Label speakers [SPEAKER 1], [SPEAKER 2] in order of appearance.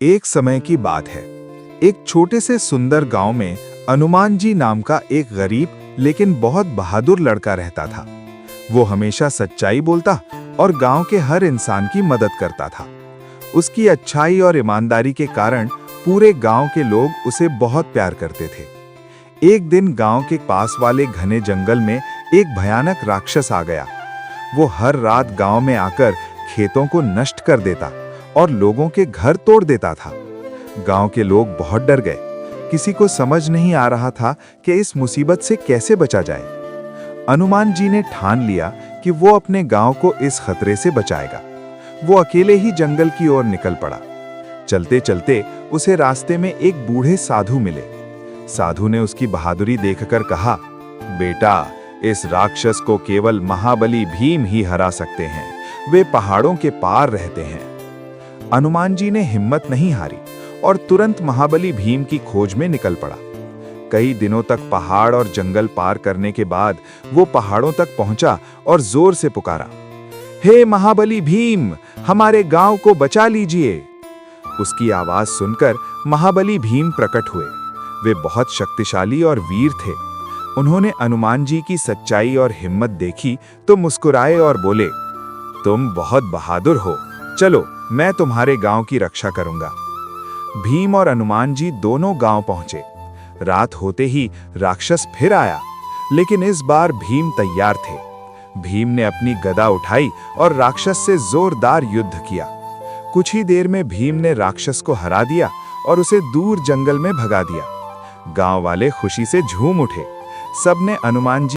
[SPEAKER 1] एक समय की बात है। एक छोटे से सुंदर गांव में हनुमान जी नाम का एक गरीब लेकिन बहुत बहादुर लड़का रहता था। वो हमेशा सच्चाई बोलता और गांव के हर इंसान की मदद करता था। उसकी अच्छाई और ईमानदारी के कारण पूरे गांव के लोग उसे बहुत प्यार करते थे। एक दिन गांव के पास वाले घने जंगल में एक भयानक राक्षस आ गया। वो हर रात गांव में आकर खेतों को नष्ट कर देता और लोगों के घर तोड़ देता था। गांव के लोग बहुत डर गए। किसी को समझ नहीं आ रहा था कि इस मुसीबत से कैसे बचा जाए। हनुमान जी ने ठान लिया कि वो अपने गांव को इस खतरे से बचाएगा। वो अकेले ही जंगल की ओर निकल पड़ा। चलते चलते उसे रास्ते में एक बूढ़े साधु मिले। साधु ने उसकी बहादुरी देखकर कहा, बेटा, इस राक्षस को केवल महाबली भीम ही हरा सकते हैं। वे पहाड़ों के पार रहते हैं। हनुमान जी ने हिम्मत नहीं हारी और तुरंत महाबली भीम की खोज में निकल पड़ा। कई दिनों तक पहाड़ और जंगल पार करने के बाद वो पहाड़ों तक पहुंचा और जोर से पुकारा, हे महाबली भीम, हमारे गांव को बचा लीजिए। उसकी आवाज सुनकर महाबली भीम प्रकट हुए। वे बहुत शक्तिशाली और वीर थे। उन्होंने हनुमान जी की सच्चाई और हिम्मत देखी तो मुस्कुराए और बोले, तुम बहुत बहादुर हो, चलो मैं तुम्हारे गांव की रक्षा करूंगा। भीम और हनुमान जी दोनों गांव पहुंचे। रात होते ही राक्षस फिर आया, लेकिन इस बार भीम तैयार थे। भीम ने अपनी गदा उठाई और राक्षस से जोरदार युद्ध किया। कुछ ही देर में भीम ने राक्षस को हरा दिया और उसे दूर जंगल में भगा दिया। गांव वाले खुशी से झूम उठे। सबने हनुमान जी